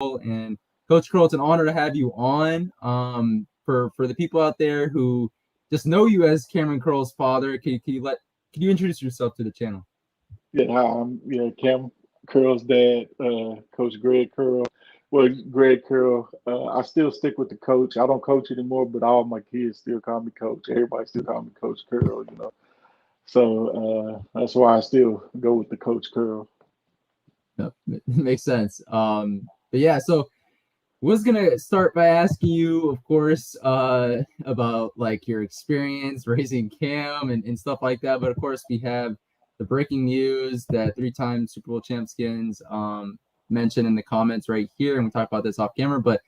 And Coach Curl, it's an honor to have you on. For the people out there who just know you as Cameron Curl's father, can you introduce yourself to the channel? Yeah, hi, I'm Cam Curl's dad, Coach Greg Curl. Well, Greg Curl. I still stick with the coach. I don't coach anymore, but all my kids still call me coach. Everybody still call me Coach Curl. So that's why I still go with the Coach Curl. No, it makes sense. But yeah, so was gonna start by asking you, of course, about like your experience raising Cam and stuff like that. But of course, we have the breaking news that three-time Super Bowl champ Skins mentioned in the comments right here, and we talked about this off camera. But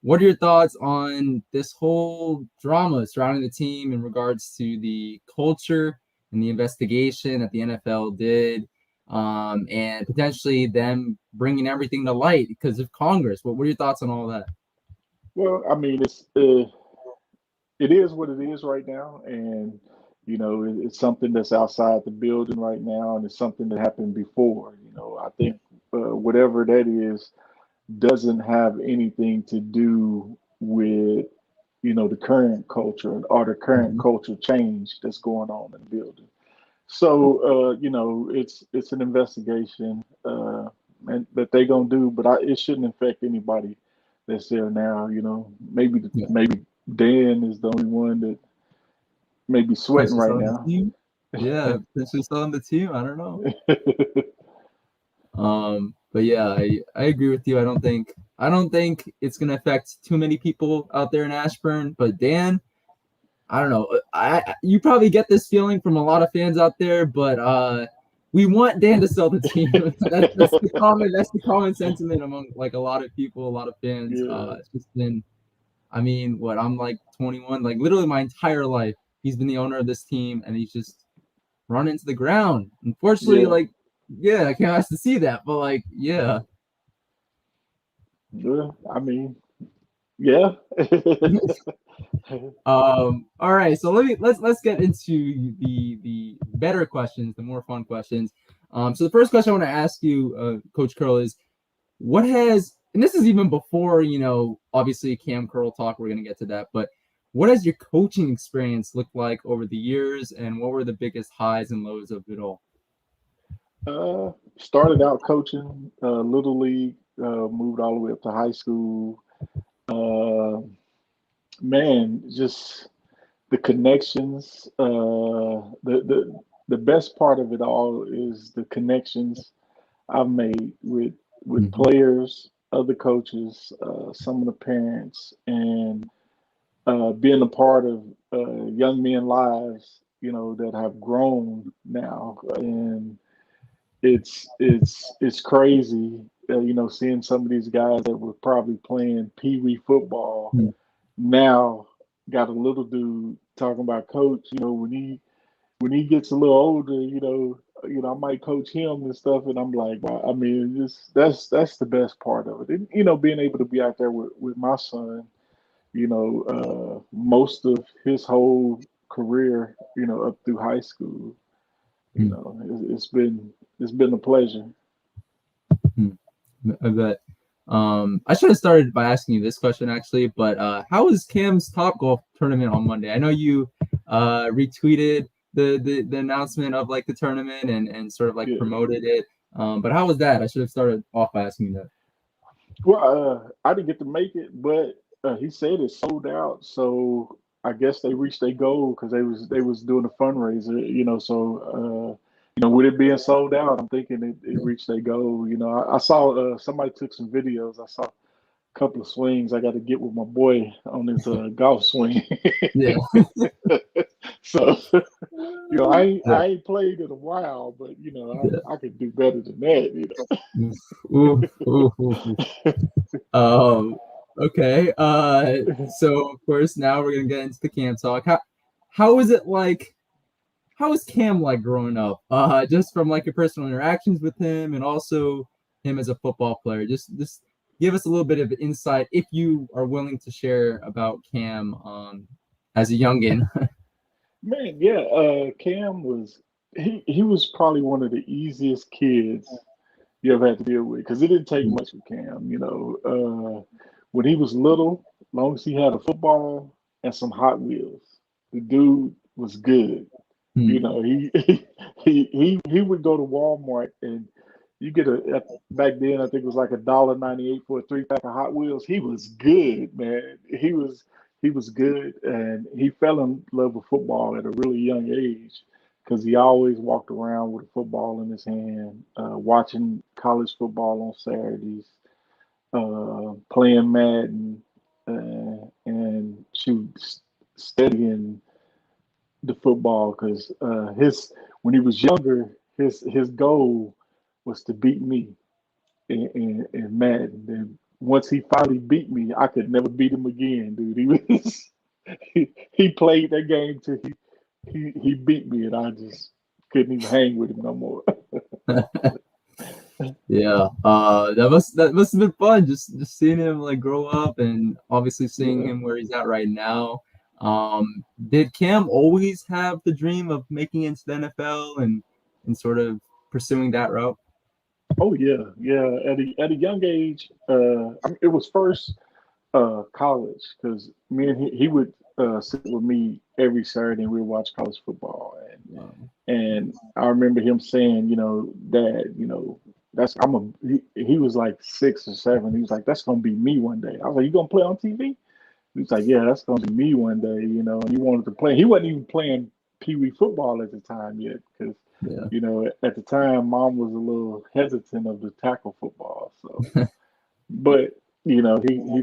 what are your thoughts on this whole drama surrounding the team in regards to the culture and the investigation that the NFL did? And potentially them bringing everything to light because of Congress. What are your thoughts on all that? Well, I mean, it is what it is right now, and it's something that's outside the building right now, and it's something that happened before. I think whatever that is doesn't have anything to do with the current culture or the current Mm-hmm. culture change that's going on in the building. So it's an investigation and that they gonna do, but it shouldn't affect anybody that's there now. Yeah. Maybe Dan is the only one that may be sweating Potentially right selling the now. team. Yeah, potentially selling the team. I don't know. But yeah, I agree with you. I don't think it's gonna affect too many people out there in Ashburn. But Dan, I don't know. You probably get this feeling from a lot of fans out there, but we want Dan to sell the team. That's the common sentiment among like a lot of people, a lot of fans. Yeah, It's just been, I mean, what, I'm like 21, like literally my entire life. He's been the owner of this team, and he's just run into the ground. Unfortunately, yeah, like, yeah, I can't ask to see that, but like, yeah. yeah. I mean, yeah. All right, so let's get into the better questions, the more fun questions. So the first question I want to ask you, Coach Curl, is what has, and this is even before, obviously Cam Curl talk, we're gonna get to that, but what has your coaching experience looked like over the years, and what were the biggest highs and lows of it all? Started out coaching little league, moved all the way up to high school. Uh, Man, just the connections. The best part of it all is the connections I've made with Mm-hmm. players, other coaches, some of the parents, and being a part of young men lives. That have grown now, and it's crazy. Seeing some of these guys that were probably playing pee wee football now got a little dude talking about coach. When he gets a little older, I might coach him and stuff. And I'm like, wow, I mean, that's the best part of it. And, being able to be out there with my son, most of his whole career, up through high school, it's been a pleasure. I bet. I should have started by asking you this question actually, but how was Cam's Top Golf tournament on Monday? I know you retweeted the announcement of like the tournament and sort of like Yeah. promoted it. But how was that? I should have started off by asking you that. Well, I didn't get to make it, but he said it sold out. So I guess they reached their goal because they was doing a fundraiser. So with it being sold out, I'm thinking it reached their goal. I saw somebody took some videos. I saw a couple of swings. I got to get with my boy on his golf swing. Yeah. So I ain't, Yeah. I ain't played in a while, but Yeah. I could do better than that. Ooh, ooh, ooh, ooh. Okay. So of course now we're gonna get into the Cam talk. How is it like? How was Cam like growing up? Just from like your personal interactions with him, and also him as a football player. Just give us a little bit of insight, if you are willing to share, about Cam as a youngin. Man, yeah, Cam was he was probably one of the easiest kids you ever had to deal with, because it didn't take much for Cam. When he was little, long as he had a football and some Hot Wheels, the dude was good. Hmm. He would go to Walmart and you get back then I think it was like $1.98 for a 3-pack of Hot Wheels. He was good, man. He was good, and he fell in love with football at a really young age because he always walked around with a football in his hand, watching college football on Saturdays, playing Madden, and studying the football because his when he was younger, his goal was to beat me in Madden. And once he finally beat me, I could never beat him again, dude. He played that game till he beat me, and I just couldn't even hang with him no more. Yeah, that must have been fun, just seeing him like grow up, and obviously seeing Yeah. him where he's at right now. Did Cam always have the dream of making it into the NFL and sort of pursuing that route? Oh yeah, yeah. At a young age, it was first college because me and he would sit with me every Saturday and we'd watch college football, and I remember him saying, Dad, that's he was like 6 or 7. He was like, that's gonna be me one day. I was like, you gonna play on TV? He was like, yeah, that's gonna be me one day, and he wanted to play. He wasn't even playing Pee Wee football at the time yet because, Yeah. at the time, Mom was a little hesitant of the tackle football. So, but he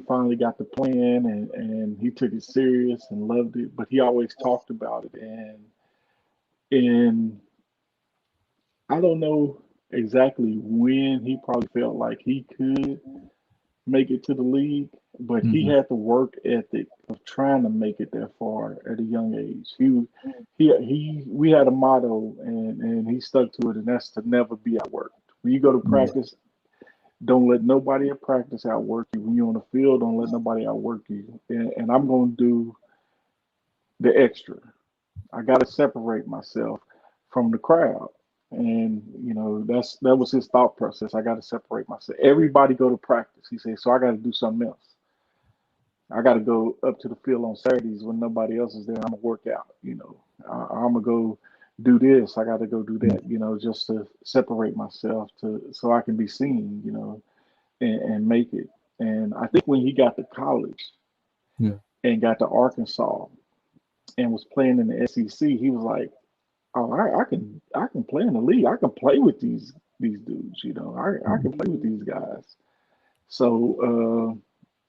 finally got to playing, and he took it serious and loved it. But he always talked about it, and I don't know exactly when he probably felt like he could make it to the league, but he Hmm. had the work ethic of trying to make it that far at a young age. We had a motto, and he stuck to it, and that's to never be outworked. When you go to Yeah. practice, don't let nobody at practice outwork you. When you're on the field, don't let nobody outwork you. And I'm going to do the extra. I got to separate myself from the crowd. And that was his thought process. I got to separate myself. Everybody go to practice. He said, so I got to do something else. I got to go up to the field on Saturdays when nobody else is there. I'm gonna work out. I'm gonna go do this. I got to go do that. Just to separate myself so I can be seen. And make it. And I think when he got to college Yeah. and got to Arkansas and was playing in the SEC, he was like, "Oh, I can play in the league. I can play with these dudes. I can play with these guys." So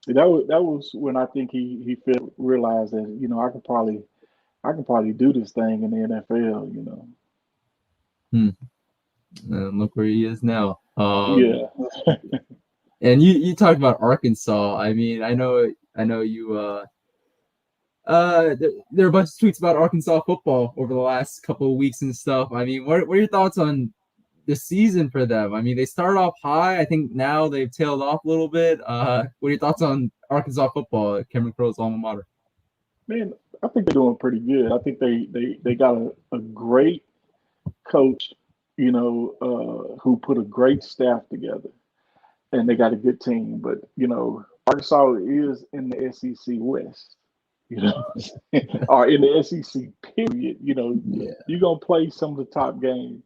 that was when I think he realized that I can probably do this thing in the NFL. Hmm. And look where he is now. Yeah. And you talked about Arkansas. I mean, I know you there are a bunch of tweets about Arkansas football over the last couple of weeks and stuff. I mean, what are your thoughts on the season for them? I mean, they started off high. I think now they've tailed off a little bit. What are your thoughts on Arkansas football, Cameron Crow's alma mater? Man, I think they're doing pretty good. I think they got a great coach, who put a great staff together, and they got a good team. But Arkansas is in the SEC West, or in the SEC period. Yeah. You're gonna play some of the top games,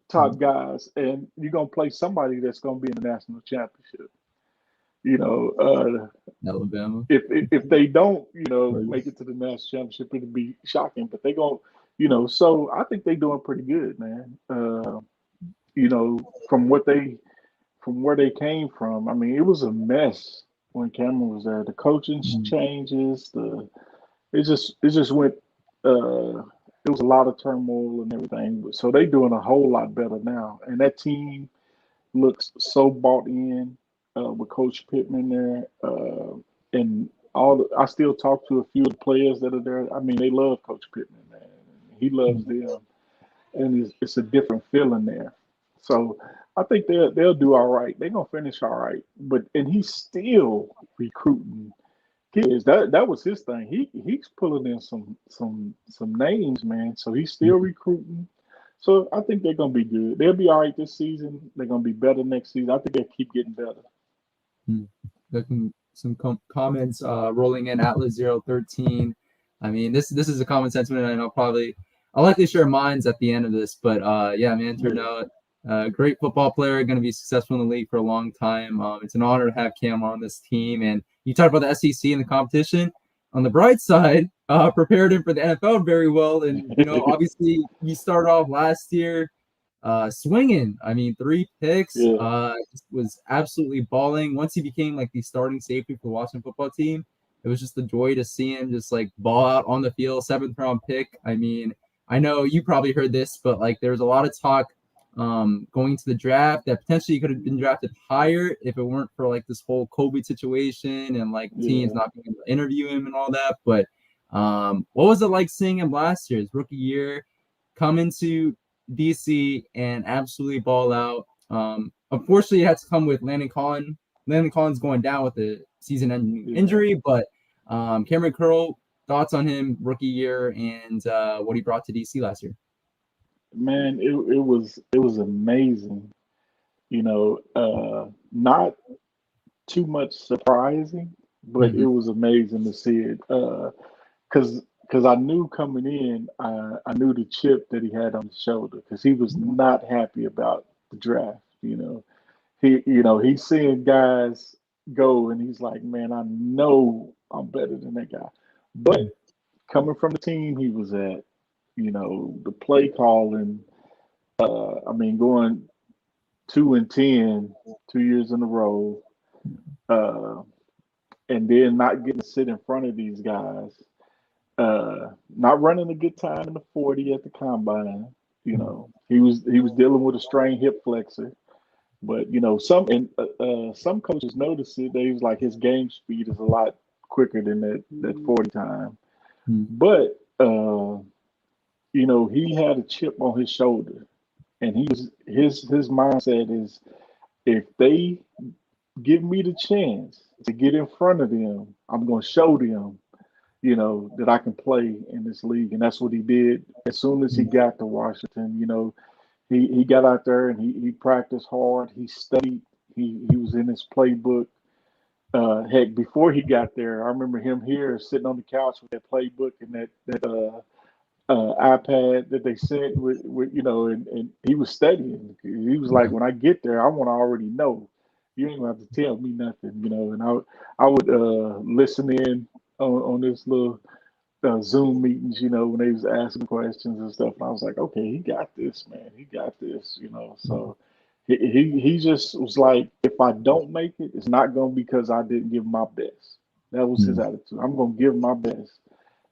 top guys, and you're gonna play somebody that's gonna be in the national championship. You know, Alabama. if they don't, make Rodgers. it to the national championship, it'd be shocking. But they going so I think they're doing pretty good, man. From where they came from. I mean, it was a mess when Cameron was there. The coaching Mhm. changes, it just went. It was a lot of turmoil and everything. So they doing a whole lot better now, and that team looks so bought in with Coach Pittman there, and I still talk to a few of the players that are there. I mean, they love Coach Pittman, man. He loves them, and it's a different feeling there. So I think they'll do all right. They're gonna finish all right. And he's still recruiting kids. That was his thing. He's pulling in some names, man. So he's still recruiting. So I think they're gonna be good. They'll be all right this season. They're gonna be better next season. I think they'll keep getting better. Hmm. Looking some comments rolling in Atlas013. I mean, this is a common sentiment, and I'll likely share mines at the end of this. But yeah, man, turned Yeah, out great football player, going to be successful in the league for a long time. It's an honor to have Cam on this team. And you talked about the SEC and the competition. On the bright side, prepared him for the NFL very well, and obviously you started off last year swinging. I mean, 3 picks, yeah, was absolutely balling. Once he became like the starting safety for the Washington football team, it was just a joy to see him just like ball out on the field. 7th round pick. I mean, I know you probably heard this, but like there was a lot of talk going to the draft that potentially could have been drafted higher if it weren't for like this whole COVID situation and like teams yeah. not being able to interview him and all that. But what was it like seeing him last year, his rookie year, come into DC and absolutely ball out? Unfortunately, it had to come with Landon Collins. Landon Collins going down with a season-ending Yeah. injury, but Cameron Curl, thoughts on him rookie year and what he brought to DC last year? Man, it was amazing. Not too much surprising, but Mm-hmm. it was amazing to see it. Because I knew coming in, I knew the chip that he had on his shoulder because he was not happy about the draft. He's seeing guys go, and he's like, man, I know I'm better than that guy. But coming from the team he was at, the play calling, I mean, going 2-10, 2 years in a row, uh, and then not getting to sit in front of these guys, not running a good time in the 40 at the combine. He was dealing with a strained hip flexor, but some coaches noticed it. They was like his game speed is a lot quicker than that 40 time, but he had a chip on his shoulder, and his mindset is if they give me the chance to get in front of them, I'm going to show them, that I can play in this league. And that's what he did as soon as he got to Washington. He got out there and he practiced hard. He studied. He was in his playbook. Heck, before he got there, I remember him here sitting on the couch with that playbook and that iPad that they sent and he was studying. He was like, when I get there, I want to already know. You ain't gonna have to tell me nothing, And I would listen in on this little Zoom meetings, when they was asking questions and stuff. And I was like, okay, he got this, man. He got this. So he just was like, if I don't make it, it's not gonna be because I didn't give my best. That was his attitude. I'm gonna give my best.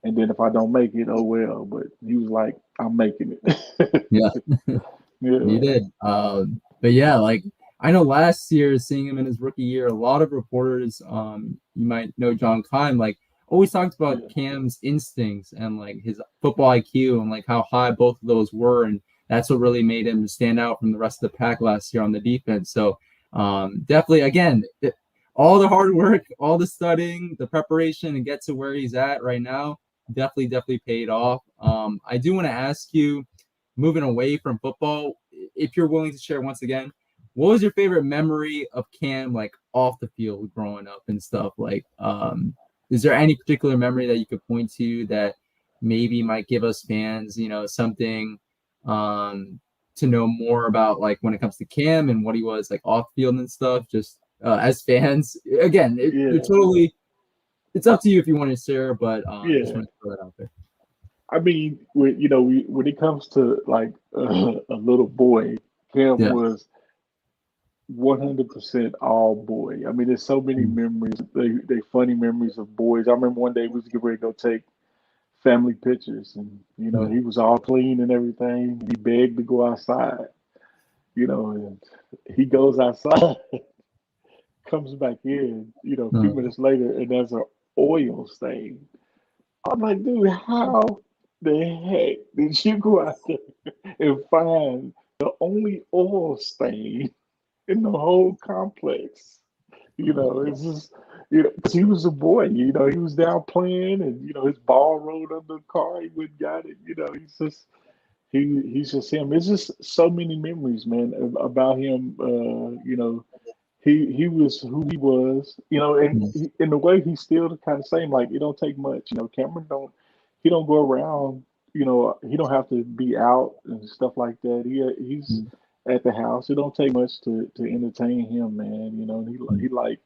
And then if I don't make it, oh well. But he was like, I'm making it. Yeah. Yeah. You did. But yeah, like I know last year, seeing him in his rookie year, a lot of reporters, you might know John Kime, like always talked about Yeah. Cam's instincts and like his football IQ and like how high both of those were, and that's what really made him stand out from the rest of the pack last year on the defense. So definitely, again, all the hard work, all the studying, the preparation, and get to where he's at right now, definitely paid off. I do want to ask you, moving away from football, if you're willing to share once again, what was your favorite memory of Cam like off the field growing up and stuff? Like, is there any particular memory that you could point to that maybe might give us fans, something to know more about, like when it comes to Cam and what he was like off field and stuff, just as fans? Again, you're Yeah. totally, it's up to you if you want to share, but just Yeah. want to throw that out there. I mean, when it comes to like a little boy, Cam Yeah. was 100% all boy. I mean, there's so many memories. They funny memories of boys. I remember one day we was getting ready to go take family pictures, and Yeah. he was all clean and everything. He begged to go outside, and he goes outside, comes back in, a few minutes later, and there's an oil stain. I'm like, dude, how the heck did you go out there and find the only oil stain in the whole complex? It's just, 'cause he was a boy, he was down playing and, his ball rolled under the car. He went and got it, he's just, he's just him. It's just so many memories, man, about him. He was who he was, and Mm. in the way he's still kind of same. Like it don't take much, Cameron don't he don't go around, he don't have to be out and stuff like that. He's Mm. at the house. It don't take much to entertain him, man. And he like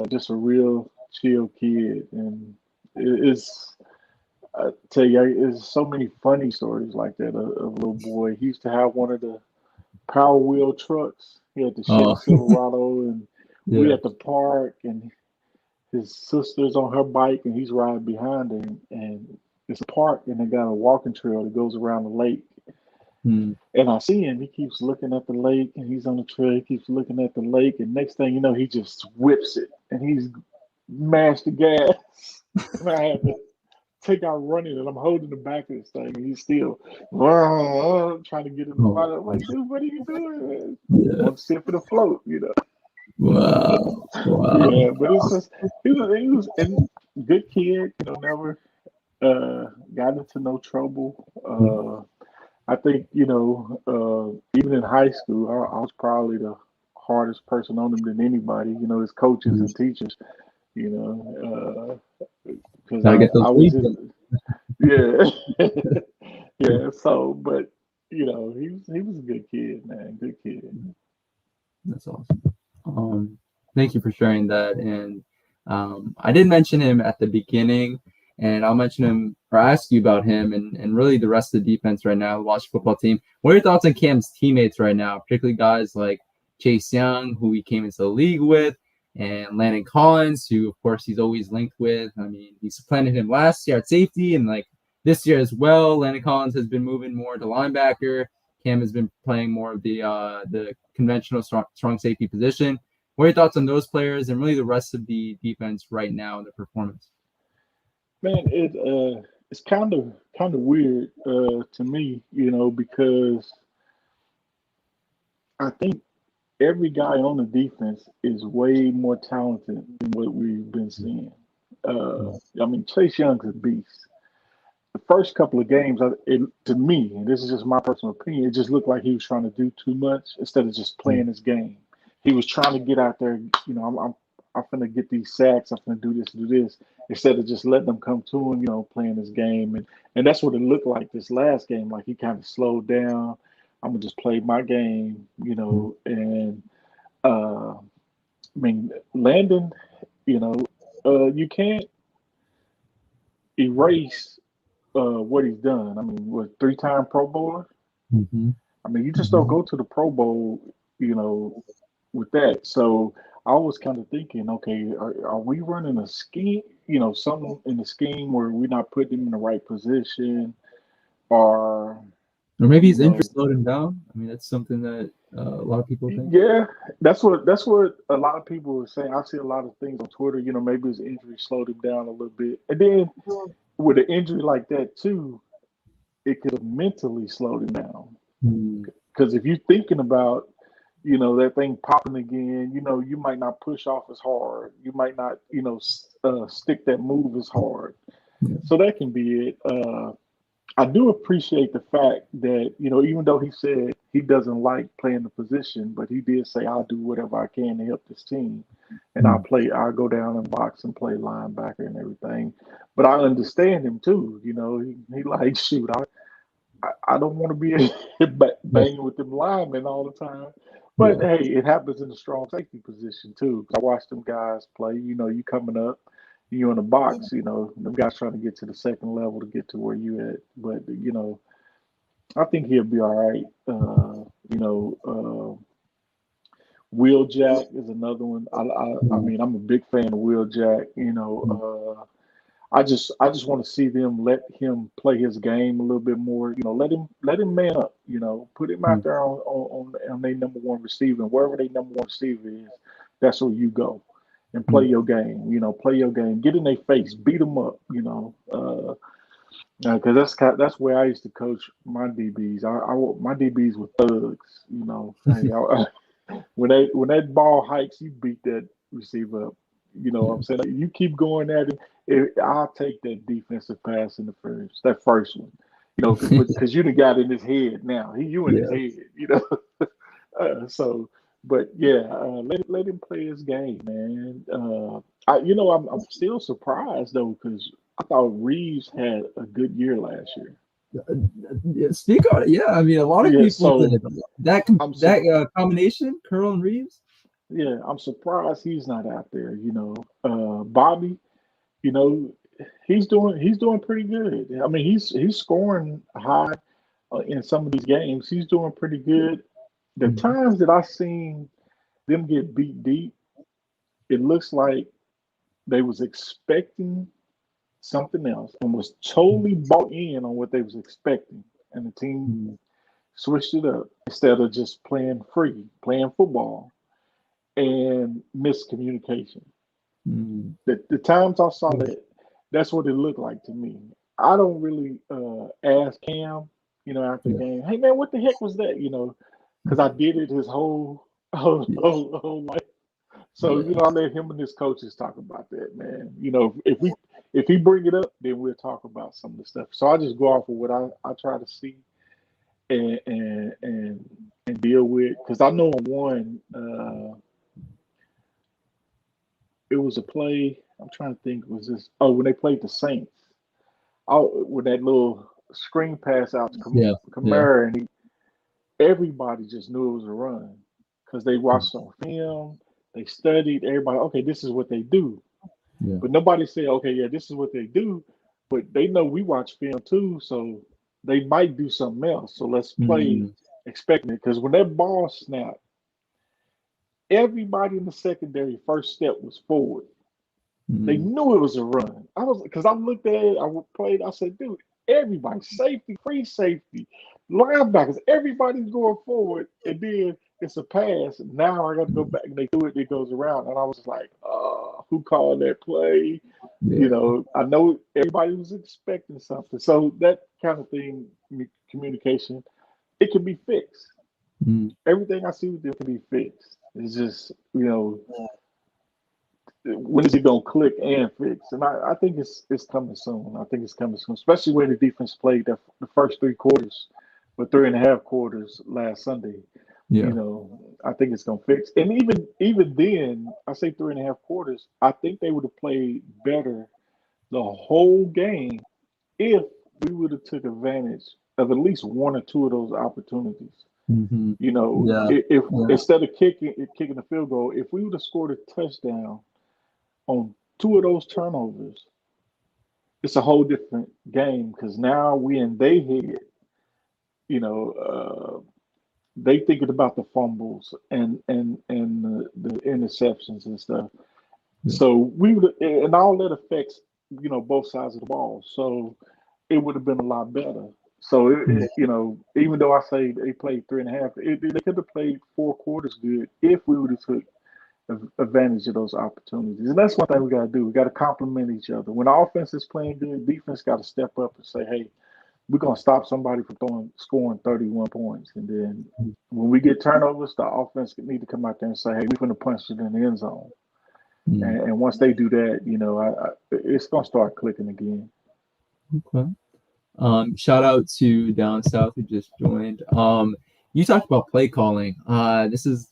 just a real chill kid, and it's I tell you, there's so many funny stories like that of little boy. He used to have one of the Power Wheel trucks. He had the Chevy Oh, Silverado, and we yeah. at the park, and his sister's on her bike, and he's riding behind her. And it's a park, and they got a walking trail that goes around the lake. Mm. And I see him. He keeps looking at the lake, and he's on the trail. He keeps looking at the lake, and next thing you know, he just whips it, and he's mashed the gas. And I had to take out running, and I'm holding the back of this thing, and he's still trying to get in the Oh, water. I'm like, dude, what are you doing, man? yeah. Want to sit for the float. Wow. Yeah, Wow. but it's just he was a good kid, never got into no trouble. I think, even in high school, I was probably the hardest person on him than anybody, his coaches Mm. and teachers, you know, because Gotta get those I was leads his, in. yeah, yeah. So, but, he was a good kid, man, good kid. That's awesome. Thank you for sharing that. And I did mention him at the beginning, and I'll mention him or ask you about him and really the rest of the defense right now, the Washington football team. What are your thoughts on Cam's teammates right now, particularly guys like Chase Young, who he came into the league with, and Landon Collins, who of course he's always linked with. I mean, he supplanted him last year at safety, and like this year as well. Landon Collins has been moving more to linebacker. Cam has been playing more of the conventional strong safety position. What are your thoughts on those players and really the rest of the defense right now and the performance? Man, it's kind of weird to me, because I think every guy on the defense is way more talented than what we've been seeing. I mean, Chase Young's a beast. The first couple of games, to me, and this is just my personal opinion, it just looked like he was trying to do too much instead of just playing his game. He was trying to get out there, I'm finna get these sacks, I'm finna do this, instead of just letting them come to him, playing his game. And that's what it looked like this last game. Like he kind of slowed down. I'm gonna just play my game, and I mean, Landon, you know, you can't erase what he's done. I mean, what, three-time Pro Bowler? Mm-hmm. I mean, you just don't Mm-hmm. go to the Pro Bowl, with that. So I was kind of thinking, okay, are we running a scheme, something in the scheme where we're not putting him in the right position, or, Or maybe you his injury know, slowed him down. I mean, that's something that a lot of people think. yeah, that's what a lot of people are saying. I see a lot of things on Twitter. Maybe his injury slowed him down a little bit, and then with an injury like that too, it could have mentally slowed him down. Mm. Because if you're thinking about, that thing popping again, you might not push off as hard. You might not, stick that move as hard. Yeah. So that can be it. I do appreciate the fact that, even though he said he doesn't like playing the position, but he did say, I'll do whatever I can to help this team. And Mm. I'll go down and box and play linebacker and everything. But I understand him too. He like, shoot, I don't want to be Yeah. banging with them linemen all the time. But Yeah. hey, it happens in the strong safety position too. 'Cause I watch them guys play. You coming up, you in the box. Them guys trying to get to the second level to get to where you at. But I think he'll be all right. Will Jack is another one. I Mm. mean, I'm a big fan of Will Jack. I just want to see them let him play his game a little bit more. Let him man up. Put him out Mm. there on their number one receiver, and wherever their number one receiver is, that's where you go and play Mm. your game. Play your game. Get in their face, beat them up. Because that's where I used to coach my DBs. My DBs were thugs. Hey, when that ball hikes, you beat that receiver up. You know what Yeah. I'm saying? You keep going at it, I'll take that defensive pass in that first one. because you the guy in his head now. You in his Yeah. head, you know. So, but yeah, let him play his game, man. I'm still surprised though because I thought Reeves had a good year last year. Speak on it. Yeah, I mean, a lot of Yeah, people so did that. I'm su- That combination, Curl and Reeves. yeah, I'm surprised he's not out there. Bobby, you know, he's doing pretty good. I mean, he's scoring high in some of these games. He's doing pretty good. The Mhm. times that I've seen them get beat deep, it looks like they was expecting something else and was totally bought in on what they was expecting, and the team Mhm. switched it up instead of just playing free, playing football, and miscommunication. Mhm. The times I saw that, that's what it looked like to me. I don't really ask Cam, after the Yeah. game, hey man, what the heck was that? Because I did it his whole whole life. So Yeah. I let him and his coaches talk about that, man. If he bring it up, then we'll talk about some of the stuff. So I just go off of what I try to see and deal with because I know on one it was a play. I'm trying to think. Was this? Oh, when they played the Saints. Oh, with that little screen pass out to Yeah. Yeah. Kamara, and everybody just knew it was a run because they watched on film. They studied. Everybody, okay, this is what they do. Yeah. But nobody said, okay, yeah, this is what they do. But they know we watch film too, so they might do something else. So let's play Mhm. expecting it. Because when that ball snapped, everybody in the secondary first step was forward. They Mhm. knew it was a run. I was because I looked at it, I played, I said, dude, everybody, safety, free safety, linebackers, everybody's going forward, and then it's a pass. Now I got to go back and they do it, it goes around. And I was like, who called that play? Yeah. I know everybody was expecting something. So that kind of thing, communication, it can be fixed. Mhm. Everything I see with them can be fixed. It's just, when is it gonna click and fix? And I think it's coming soon. I think it's coming soon, especially when the defense played the first 3 quarters, or 3.5 quarters last Sunday. Yeah. I think it's gonna fix. And even then, I say 3.5 quarters. I think they would have played better the whole game if we would have took advantage of at least one or two of those opportunities. Mhm. Yeah. If Yeah. instead of kicking the field goal, if we would have scored a touchdown on two of those turnovers, it's a whole different game because now we in their head, you know, they thinking about the fumbles and the interceptions and stuff. Yeah. So we would, and all that affects, both sides of the ball. So it would have been a lot better. So Mhm. even though I say they played 3.5, they could have played 4 quarters good if we would have took advantage of those opportunities. And that's one thing we got to do. We got to complement each other. When the offense is playing good, defense got to step up and say, hey, we're going to stop somebody from scoring 31 points. And then when we get turnovers, the offense need to come out there and say, hey, we're going to punch it in the end zone. Mhm. And once they do that, it's going to start clicking again. Okay. Shout out to Down South who just joined. You talked about play calling. This is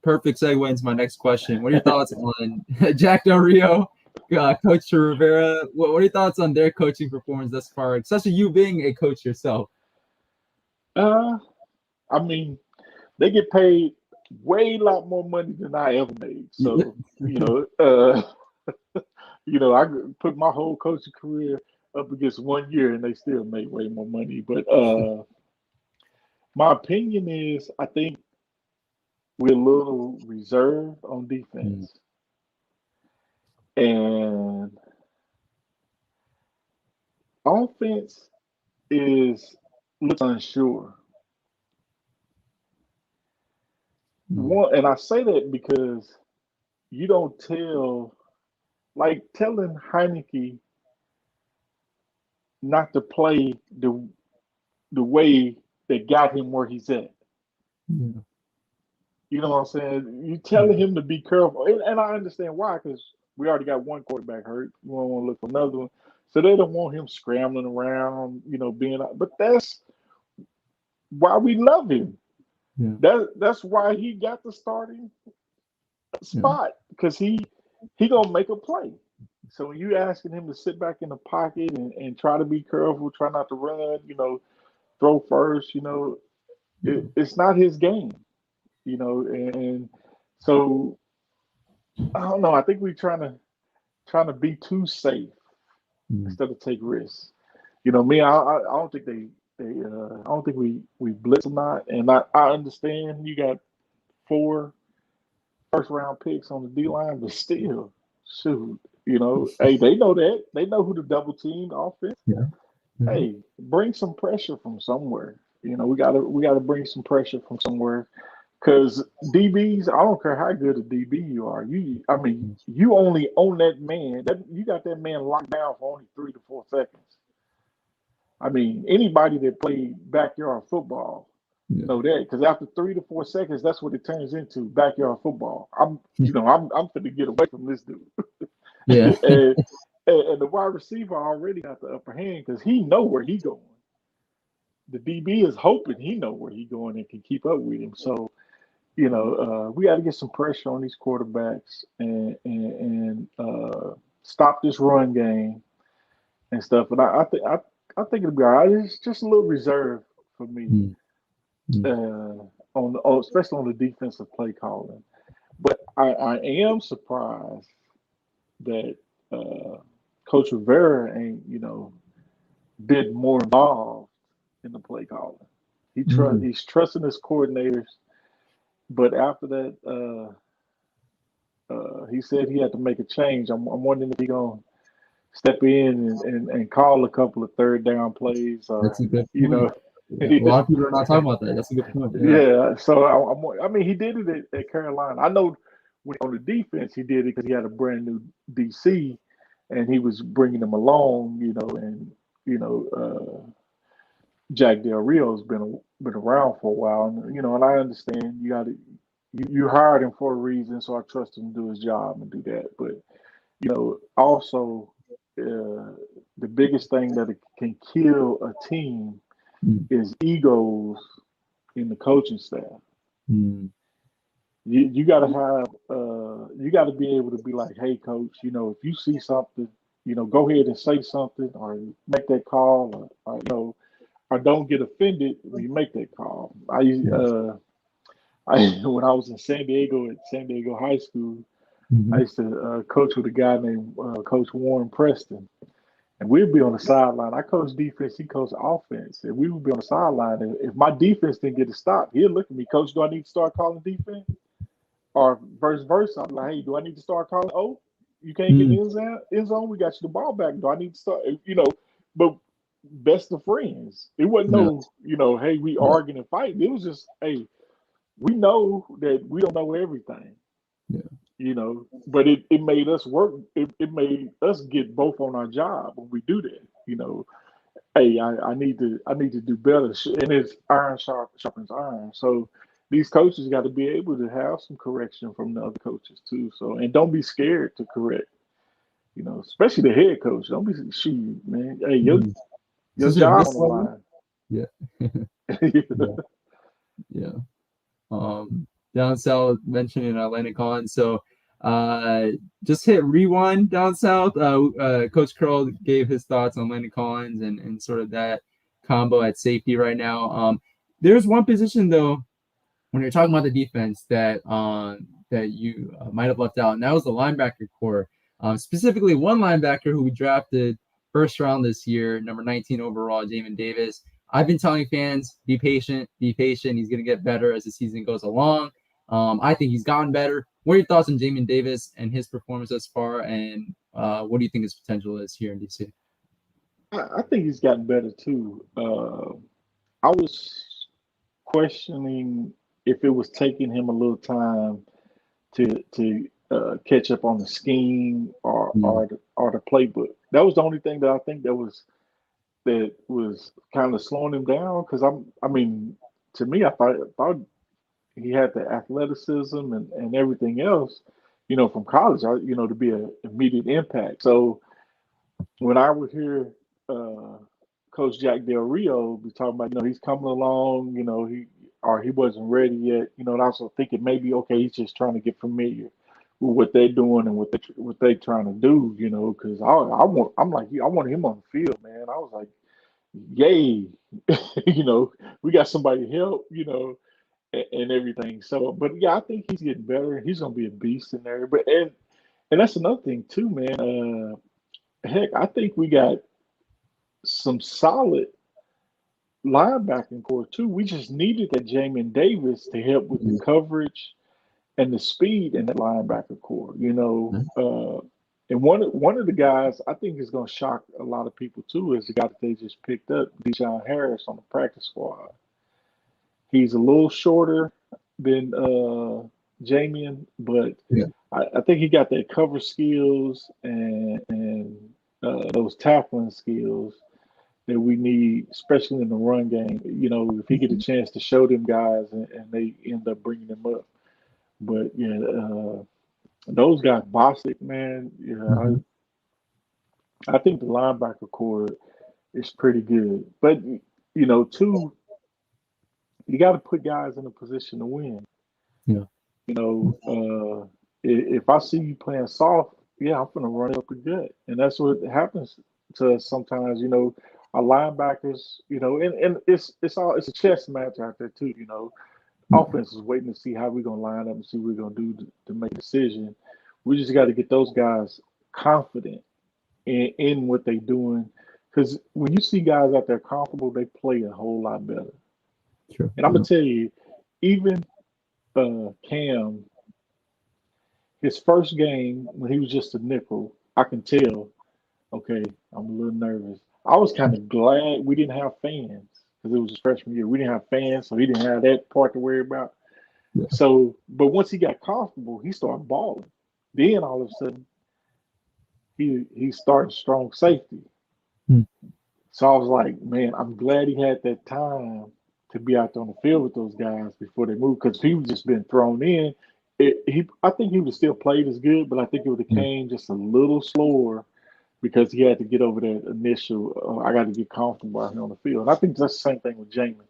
perfect segue into my next question. What are your thoughts on Jack Del Rio, Coach Rivera? What are your thoughts on their coaching performance thus far, especially you being a coach yourself? uh, I mean, they get paid way a lot more money than I ever made. Yeah. So, I put my whole coaching career up against 1 year and they still make way more money. But my opinion is I think we're a little reserved on Mm, defense. And offense is looks unsure. mm, One, and I say that because you don't like telling Heineke not to play the way that got him where he's at. yeah. You know what I'm saying? You telling him to be careful, and I understand why, because we already got one quarterback hurt. We don't want to look for another one. So they don't want him scrambling around, being. But that's why we love him. Yeah. That's why he got the starting Yeah. spot, because he gonna make a play. So when you asking him to sit back in the pocket and try to be careful, try not to run, throw first, Yeah. it's not his game, and so I don't know. I think we're trying to be too safe Mm. instead of take risks. Me, I don't think I don't think we blitz a lot, and I understand you got 4 first round picks on the D line, but still, shoot, hey, they know that. They know who to double team the offense. Yeah. Yeah. Hey, bring some pressure from somewhere. We gotta bring some pressure from somewhere. Because DBs, I don't care how good a DB you are. I mean, you only own that man. That you got that man locked down for only 3 to 4 seconds. I mean, anybody that played backyard football Yeah. know that, because after 3 to 4 seconds, that's what it turns into, backyard football. I'm finna get away from this dude. Yeah. and the wide receiver already got the upper hand because he know where he going. The DB is hoping he know where he going and can keep up with him. So we got to get some pressure on these quarterbacks and stop this run game and stuff. And I think it'll be all right. It's just a little reserve for me, Mm. Mm. especially on the defensive play calling. But I am surprised that Coach Rivera ain't been more involved in the play calling. Mm. He's trusting his coordinators, but after that. He said he had to make a change. I'm wondering if he gonna step in and call a couple of third down plays, That's or a good you know, point. Yeah. A lot of people are not talking about that. That's a good point. Yeah. yeah. So I mean, he did it at Carolina. I know when on the defense he did it because he had a brand new DC, and he was bringing them along, and Jack Del Rio's been around for a while, and I understand you hired him for a reason, so I trust him to do his job and do that. But also the biggest thing that can kill a team Mm. is egos in the coaching staff. Mm. You got to have you got to be able to be like, hey, coach, if you see something, go ahead and say something or make that call, or don't get offended when you make that call. Yeah. When I was in San Diego at San Diego High School, I Mhm. used to coach with a guy named Coach Warren Preston, and we'd be on the sideline. I coached defense, he coached offense, and we would be on the sideline. And if my defense didn't get a stop, he'd look at me, Coach, do I need to start calling defense? Or vice versa, I'm like, hey, do I need to start calling? Oh, you can't get Mm. in end zone. We got you the ball back. Do I need to start? But best of friends. It wasn't Yeah. no, hey, we Yeah. arguing and fighting. It was just, hey, we know that we don't know everything. Yeah. But it made us work. It made us get both on our job when we do that. Hey, I need to do better, and it's iron sharpens iron. So these coaches got to be able to have some correction from the other coaches too. So, and don't be scared to correct. Especially the head coach. Don't be shoot, man. Hey, Mhm. your Especially at job this on level. the Yeah. line. Yeah. Yeah. Down south mentioning Landon Collins. So uh just hit rewind down south. Coach Curl gave his thoughts on Landon Collins and sort of that combo at safety right now. There's one position though when you're talking about the defense that you might have left out, and that was the linebacker core. Specifically, one linebacker who we drafted first round this year, number 19 overall, Damon Davis. I've been telling fans, be patient, be patient. He's going to get better as the season goes along. I think he's gotten better. What are your thoughts on Damon Davis and his performance thus far, and what do you think his potential is here in DC? I think he's gotten better too. I was questioning if it was taking him a little time to catch up on the scheme or Mm. or the playbook. That was the only thing that I think that was kind of slowing him down. Because I mean, to me, I thought he had the athleticism and everything else, from college, to be an immediate impact. So when I would hear Coach Jack Del Rio be talking about, he's coming along, he wasn't ready yet, and I was thinking maybe okay, he's just trying to get familiar with what they're doing and what they trying to do, because I want him on the field, man. I was like, yay, we got somebody to help, and everything. So, but yeah, I think he's getting better. He's gonna be a beast in there. But and that's another thing too, man. Heck, I think we got some solid linebacking core too. We just needed that Damon Davis to help with the coverage and the speed in that linebacker core. And one of the guys I think is going to shock a lot of people too is the guy that they just picked up, Deshaun Harris, on the practice squad. He's a little shorter than Jamian, but Yeah. I think he got that cover skills and those tackling skills that we need, especially in the run game. If he get a chance to show them guys and they end up bringing them up. But yeah, those guys, Bostic, man, Mm-hmm. I think the linebacker core is pretty good. But too, you got to put guys in a position to win. Yeah. If I see you playing soft, yeah, I'm gonna run up the gut, and that's what happens to us sometimes. Our linebackers, and it's a chess match out there too. Yeah. Offense is waiting to see how we're gonna line up and see what we're gonna do to make a decision. We just got to get those guys confident in what they're doing, because when you see guys out there comfortable, they play a whole lot better. Sure. And I'm Yeah. gonna tell you, even Cam, his first game when he was just a nickel, I can tell, okay, I'm a little nervous. I was kind of glad we didn't have fans because it was his freshman year. We didn't have fans, so he didn't have that part to worry about. Yeah. So, but once he got comfortable, he started balling. Then all of a sudden, he started strong safety. Mm. So I was like, man, I'm glad he had that time to be out there on the field with those guys before they moved, because if he was just been thrown in, I think he would have still played as good, but I think it would have Yeah. came just a little slower because he had to get over that initial. I got to get comfortable out here on the field. And I think that's the same thing with Jamin.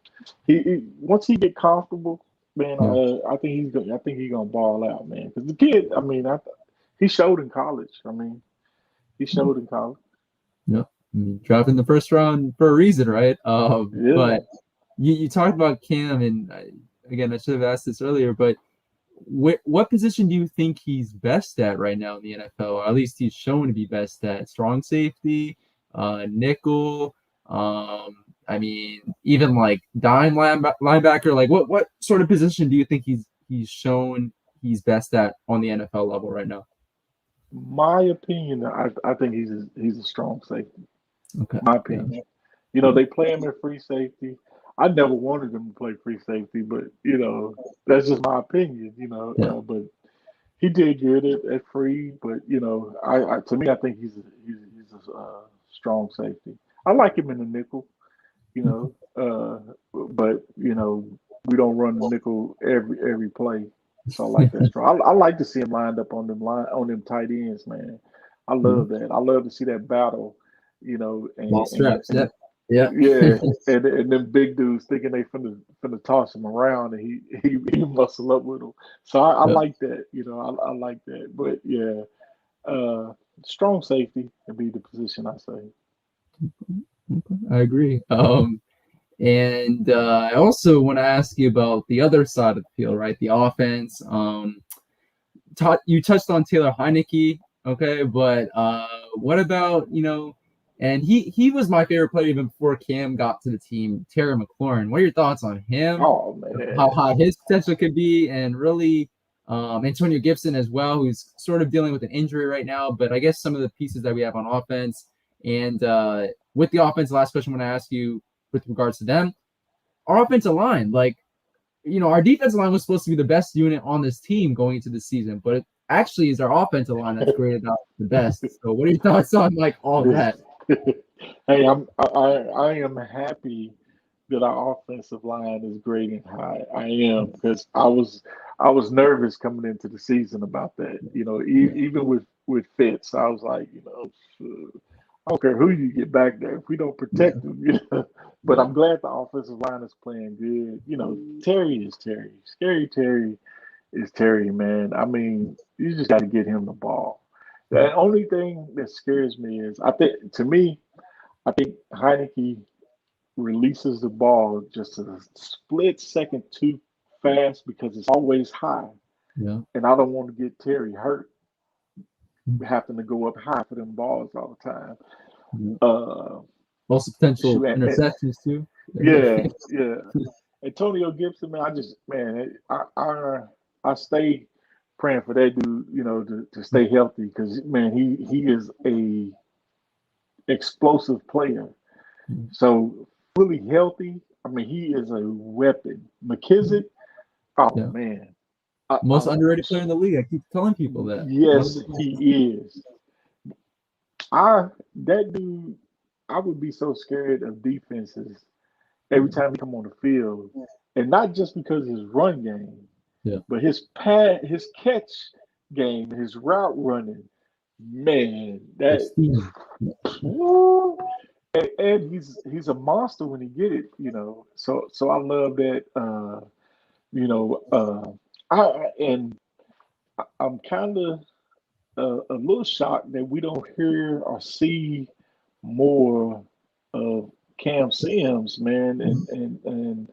Once he get comfortable, man, Yeah. I think he's gonna ball out, man. Because the kid, I mean, he showed in college. I mean, he showed in college. Yeah. I mean, drafted in the first round for a reason, right? Yeah. But you talked about Cam, and again, I should have asked this earlier, but what position do you think he's best at right now in the NFL? Or at least he's shown to be best at strong safety, nickel. I mean, even like dime linebacker. Like, what sort of position do you think he's shown he's best at on the NFL level right now? My opinion, I think he's a strong safety. Okay. My Yeah. opinion. Yeah. They play him at free safety. I never wanted him to play free safety, but that's just my opinion. Yeah. But he did good at free. But I to me, I think he's a strong safety. I like him in the nickel. But we don't run the nickel every play. So I like that strong. I like to see him lined up on them tight ends, man. I Mhm. love that. I love to see that battle. Ball straps. And Yeah. Yeah. yeah, and them big dudes thinking they finna toss him around and he muscle up with them. So I Yeah. like that. I like that. But yeah, uh, strong safety would be the position I say. Okay, I agree. And I also want to ask you about the other side of the field, right? The offense. You touched on Taylor Heineke, okay, but what about and he was my favorite player even before Cam got to the team. Terry McLaurin. What are your thoughts on him? Oh How man, high his potential could be, and really Antonio Gibson as well, who's sort of dealing with an injury right now. But I guess some of the pieces that we have on offense and with the offense, the last question I want to ask you with regards to them, our offensive line, like our defensive line was supposed to be the best unit on this team going into the season, but it actually is our offensive line that's graded out the best. So, what are your thoughts on like all that? hey, I am happy that our offensive line is grading high. I am, because I was nervous coming into the season about that. Yeah, Even with Fitz, I was like, I don't care who you get back there if we don't Yeah, protect them. You know? But yeah, I'm glad the offensive line is playing good. You know, Terry is Terry. Scary Terry is Terry, man. I mean, you just got to get him the ball. yeah, The only thing that scares me is to me, I think Heineke releases the ball just a split second too fast because it's always high. yeah. And I don't want to get Terry hurt Mm, having to go up high for them balls all the time. yeah. Uh, Also potential shoot, interceptions too. yeah, yeah. Antonio Gibson, man, I stay praying for that dude, you know, to stay healthy because man, he is a explosive player. So fully healthy, I mean, he is a weapon. McKissick, oh Yeah. man, Most underrated player in the league. I keep telling people that. One of yes, the best. he is. That dude, I would be so scared of defenses every Yeah. time he come on the field, and not just because of his run game, Yeah. but his catch game, his route running, man, that Pristine. Yeah. woo, and he's a monster when he get it, you know. So I love that. You know, I'm kind of a little shocked that we don't hear or see more of Cam Sims, man, and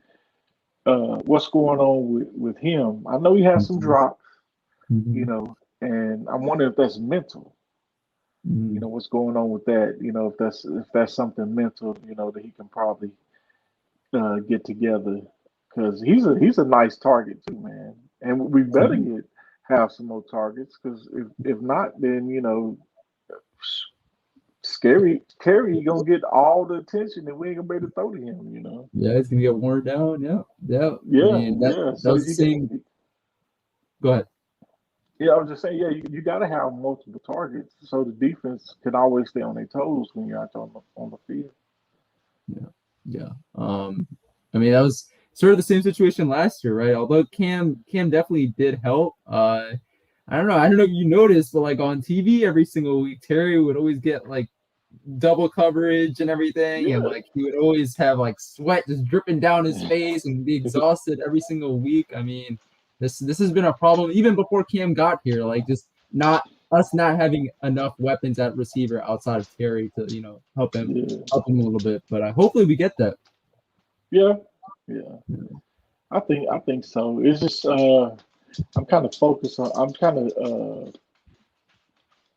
what's going on with him. I know he has some Mhm. drops, you Mhm. know, and I'm wondering if that's mental. You Mhm. know, what's going on with that? You know, if that's something mental, you know, that he can probably get together because he's a nice target too, man. And we better Mhm. have some more targets because if not, then you know, scary Terry gonna get all the attention and we ain't gonna be able to throw to him. You know. Yeah, it's gonna get worn down. Yeah. Yeah. I Yeah, mean yeah. that So was the same. Go ahead. yeah, I was just saying, yeah, you got to have multiple targets so the defense can always stay on their toes when you're out there on the field. Yeah. Yeah. I mean that was sort of the same situation last year, right? Although Cam definitely did help. I don't know if you noticed, but like on TV every single week, Terry would always get like double coverage and everything, and Yeah. like he would always have like sweat just dripping down his face and be exhausted every single week. I mean, this has been a problem even before Cam got here. Like just not having enough weapons at receiver outside of Terry to Yeah. help him a little bit. But hopefully we get that. Yeah. Yeah. I think so. It's just I'm kind of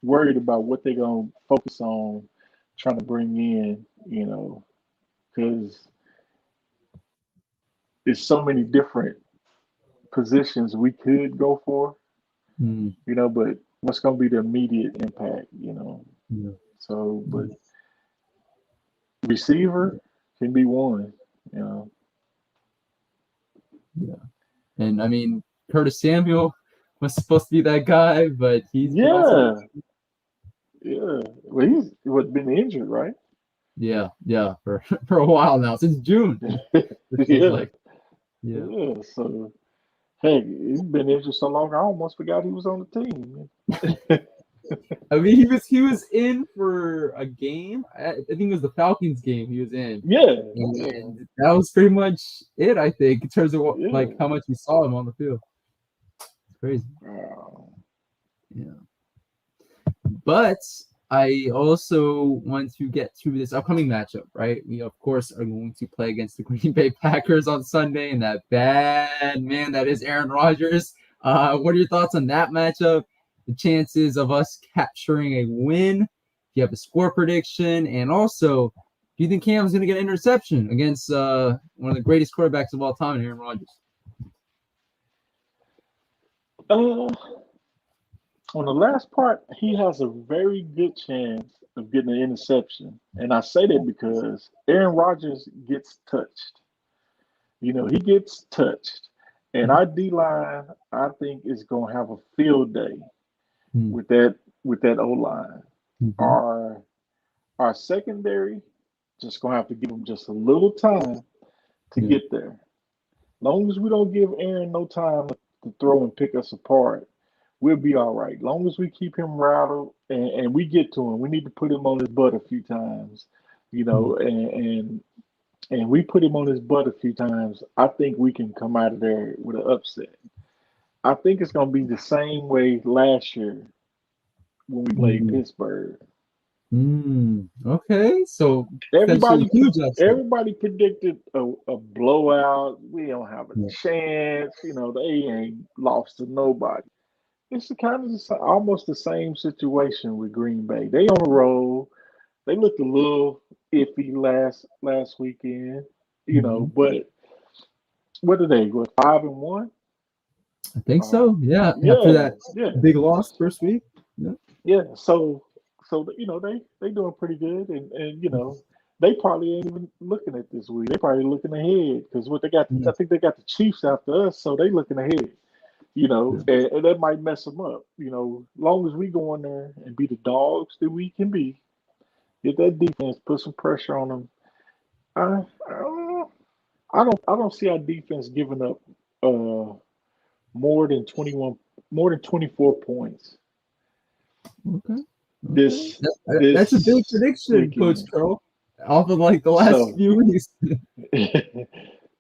worried about what they're gonna focus on trying to bring in, you know, because there's so many different positions we could go for, Mm, you know, but what's gonna be the immediate impact, you know? yeah, So, but receiver can be one, you know. yeah. And I mean, Curtis Samuel was supposed to be that guy, but he's been also Yeah, yeah. Well, he's been injured, right? yeah, yeah, for for a while now, since June. It feels Yeah, like. Yeah. yeah. So, hey, he's been injured so long, I almost forgot he was on the team. I mean, he was in for a game. I think it was the Falcons game he was in, Yeah, yeah, and that was pretty much it. I think in terms of like yeah. how much we saw him on the field. It's crazy. Wow. Yeah. But I also want to get to this upcoming matchup, right? We of course are going to play against the Green Bay Packers on Sunday, and that bad man that is Aaron Rodgers. What are your thoughts on that matchup? The chances of us capturing a win? Do you have a score prediction? And also, do you think Cam's going to get an interception against one of the greatest quarterbacks of all time, Aaron Rodgers? Uh, on the last part, he has a very good chance of getting an interception. And I say that because Aaron Rodgers gets touched. You know, he gets touched. And our D line, I think, is gonna have a field day Mm-hmm. with that O line. Mm-hmm. Our our secondary just gonna have to give him just a little time to Yeah. get there. Long as we don't give Aaron no time to throw and pick us apart, we'll be all right. Long as we keep him rattled and we get to him, we need to put him on his butt a few times, Mm. and we put him on his butt a few times. I think we can come out of there with an upset. I think it's going to be the same way last year when we played Mm. Pittsburgh. Okay, so potentially Everybody, huge upset. everybody predicted a blowout. We don't have a Yeah. chance. They ain't lost to nobody. It's kind of almost the same situation with Green Bay. They on a roll. They looked a little iffy last weekend, Mhm. but what did they go 5-1? I think Uh, so. Yeah, after yeah, that yeah, big loss first week. Yeah. yeah. So they doing pretty good, and they probably ain't even looking at this week. They probably looking ahead because what they got. Yeah. I think they got the Chiefs after us, so they looking ahead. Yeah. And that might mess them up. Long as we go in there and be the dogs that we can be, get that defense, put some pressure on them. I, I don't see our defense giving up uh more than 21, more than 24 points Okay. Okay. this That's a big this prediction, Coach weekend. Carl. Off of like the last So few weeks.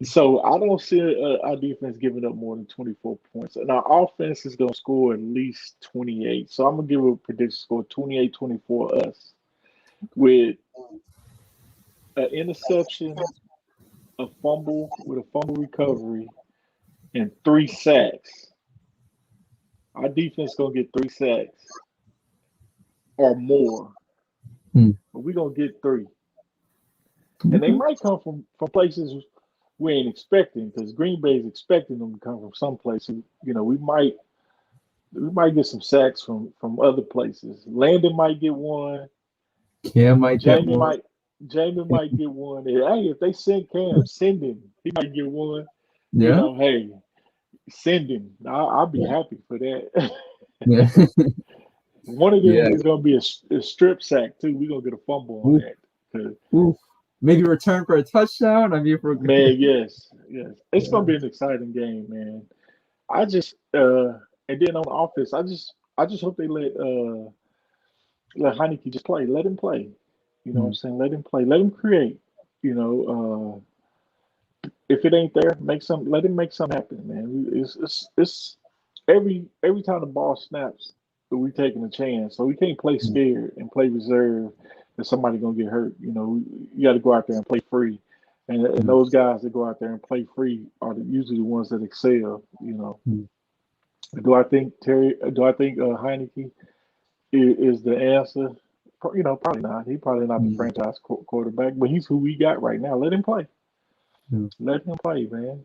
so I don't see our defense giving up more than 24 points. And our offense is going to score at least 28. So I'm going to give a prediction score 28-24 us with an interception, a fumble with a fumble recovery, and 3 sacks. Our defense going to get 3 sacks or more, Hmm. but we're going to get three. And they Okay. might come from places we ain't expecting because Green Bay is expecting them to come from some places. We might get some sacks from other places. Landon might get one. Cam might get Jamie one. might Jamie might get one. And, hey, if they send Cam, send him. He might get one. Yeah. Hey, send him. I'll be Yeah. happy for that. Yeah. One of Yeah. them is gonna be a strip sack too. We're gonna get a fumble on Oof, that. 'Cause, oof. Maybe return for a touchdown. I mean, for man, yes, yes, it's yeah. gonna be an exciting game, man. I just and then on offense, I just hope they let Heineke just play. Let him play. You know what I'm Mm. saying? Let him play. Let him create. If it ain't there, let him make something happen, man. It's every time the ball snaps, we taking a chance. So we can't play Mm. scared and play reserve that somebody gonna get hurt. You got to go out there and play free. And Mm. those guys that go out there and play free are usually the ones that excel. Mm. Do I think Heineke is the answer? Probably not. He probably not the Mm. franchise quarterback, but he's who we got right now. Let him play. Mm. Let him play, man.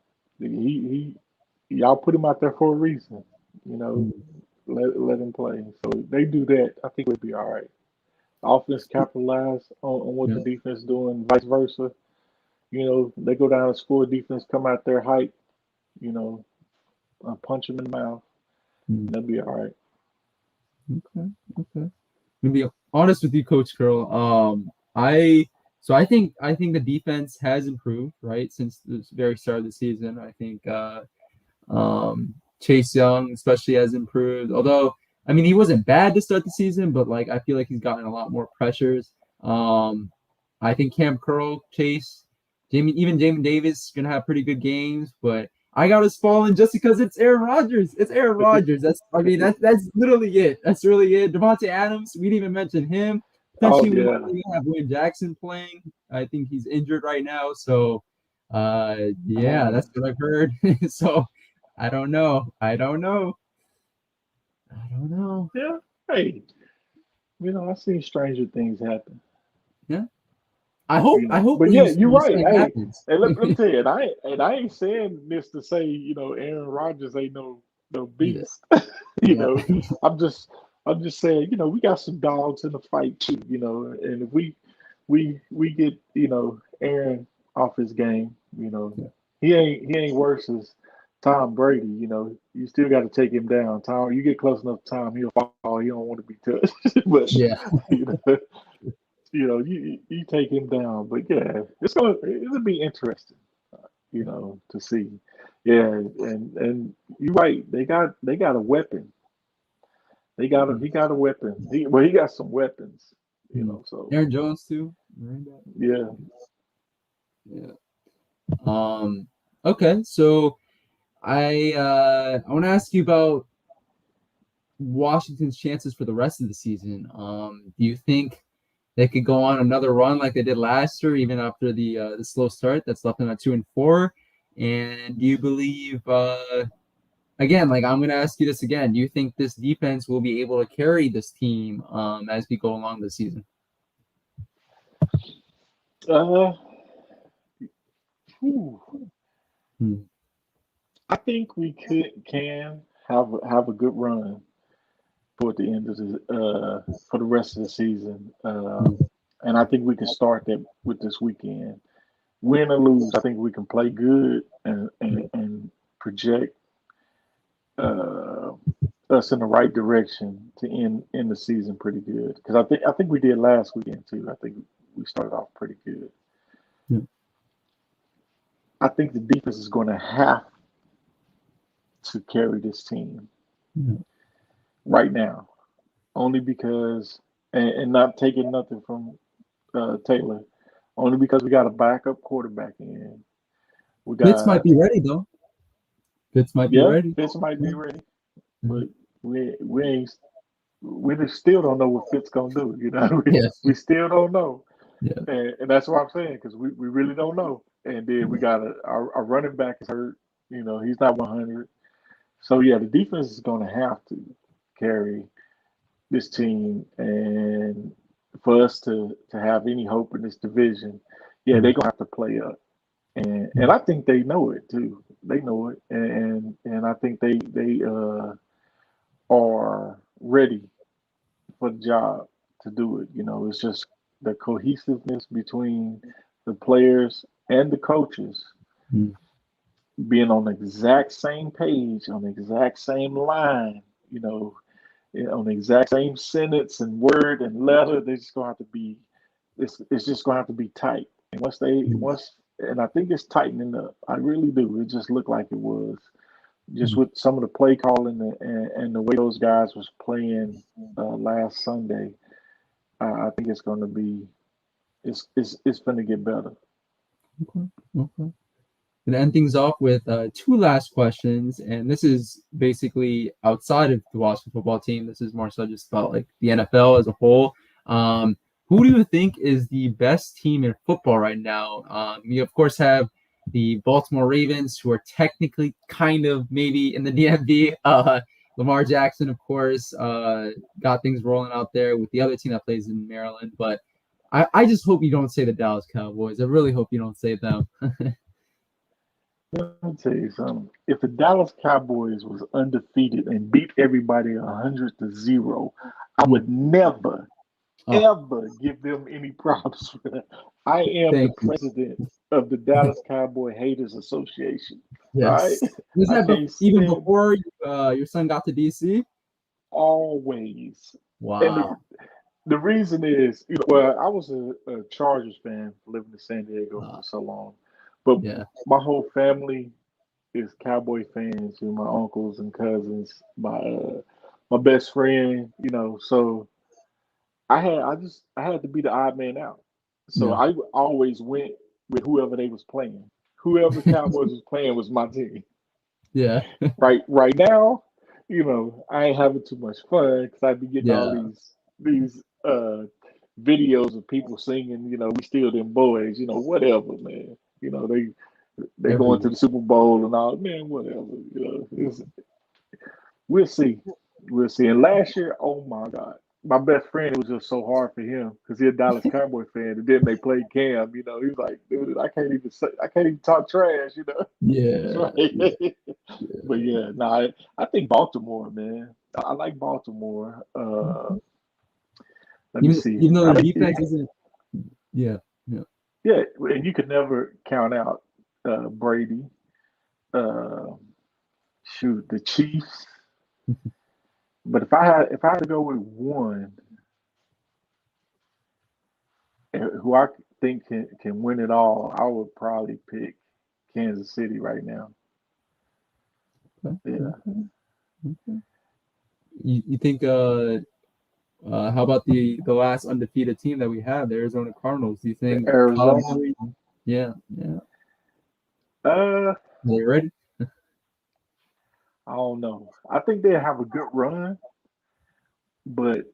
Y'all put him out there for a reason. You know, Mm. let him play. So if they do that, I think we'll be all right. Offense capitalize on what Yeah. the defense doing, vice versa. They go down and score. Defense come out there hype. You know, punch them in the mouth. Mm. And they'll be all right. Okay. Okay. To be honest with you, Coach Curl, I think the defense has improved, right, since the very start of the season. I think Chase Young especially has improved. Although, I mean, he wasn't bad to start the season, but like I feel like he's gotten a lot more pressures. I think Cam Curl, Chase, even Damon Davis gonna have pretty good games, but I got us falling just because it's Aaron Rodgers. It's Aaron Rodgers. That's literally it. That's really it. Devontae Adams, we didn't even mention him. Oh Potentially, we might yeah. even have William Jackson playing. I think he's injured right now, so yeah, Uh, that's what I've heard. So I don't know. I don't know. I don't know. yeah. Hey, I've seen stranger things happen. Yeah. I hope But what yeah, you you're you're right. saying Hey, happens. and let me tell you, and I ain't saying this to say Aaron Rodgers ain't no Yeah. beast. you Yeah. know, I'm just saying we got some dogs in the fight too. And if we get Aaron off his game, Yeah. he ain't worse as Tom Brady. You still got to take him down. Tom, you get close enough to Tom, he'll fall. He don't want to be touched. but Yeah. you know. You take him down, but yeah, it'll be interesting, to see. Yeah, and you're right. They got a weapon. He got a weapon. He got some weapons, so Aaron Jones too. yeah. Yeah. Okay, so I want to ask you about Washington's chances for the rest of the season. Do you think they could go on another run like they did last year, even after the slow start that's left them at 2-4? And do you believe again, like I'm gonna ask you this again, do you think this defense will be able to carry this team as we go along the season? Uh, whew. Hmm. I think we can have a good run toward the end of the for the rest of the season. And I think we can start that with this weekend. Win or lose, I think we can play good and project uh, us in the right direction to end the season pretty good. Because I think we did last weekend too. I think we started off pretty good. Yeah. I think the defense is going to have to carry this team Yeah. right now, only because, and not taking nothing from Taylor, only because we got a backup quarterback in. We Fitz might got, be ready though. Fitz might be yeah, ready. Fitz might Yeah. be ready, but we ain't we just still don't know what Fitz gonna do. Yes. We still don't know, Yeah. and that's what I'm saying because we really don't know. And then we got our running back is hurt. He's not 100. So yeah, the defense is gonna have to carry this team, and for us to have any hope in this division, yeah, they're gonna have to play up. And I think they know it too. They know it, and I think they are ready for the job to do it. It's just the cohesiveness between the players and the coaches Mm. being on the exact same page, on the exact same line, on the exact same sentence and word and letter. They're just gonna have to be. It's just gonna have to be tight. And Mm. and I think it's tightening up. I really do. It just looked like it was just Mm. with some of the play calling and the way those guys was playing last Sunday. I think it's going to be it's going to get better. Okay. Okay. Gonna end things off with two last questions, and this is basically outside of the Washington football team. This is more so just about like the NFL as a whole. Um, who do you think is the best team in football right now? You of course have the Baltimore Ravens, who are technically kind of maybe in the DMV. Lamar Jackson, of course, got things rolling out there with the other team that plays in Maryland. But I just hope you don't say the Dallas Cowboys. I really hope you don't say them. Let me tell you something. If the Dallas Cowboys was undefeated and beat everybody 100-0, I would never Oh, ever give them any props for that. I am the thank you. president of the Dallas Cowboy Haters Association. All right, Yes. Was I that can't even stand before your son got to DC? always. And Wow. the reason is, well, I was a Chargers fan living in San Diego Uh, for so long, but yeah. my whole family is Cowboy fans. My uncles and cousins, my best friend. So I had to be the odd man out. So Yeah. I always went with whoever they was playing. Whoever the Cowboys was playing was my team. Yeah. Right now, I ain't having too much fun because I be getting all Yeah. these videos of people singing, we still them boys, whatever, man. They Every going to the week. Super Bowl and all, man, whatever. We'll see. We'll see. And last year, oh my God. My best friend, it was just so hard for him because he's a Dallas Cowboy fan. And then they played KAM, he was like, dude, I can't even talk trash. It's Yeah. Yeah. right. But yeah, no, I think Baltimore, man. I like Baltimore. Let me see. Even though I their think, defense isn't. Yeah. Yeah. yeah, and you could never count out Brady. Uh, Shoot, the Chiefs. But if I had to go with one who I think can win it all, I would probably pick Kansas City right now. Okay. Yeah. Okay. Okay. You think how about the last undefeated team that we had, the Arizona Cardinals? Do you think Arizona. yeah, yeah. Uh, Are they ready? I don't know. I think they have a good run, but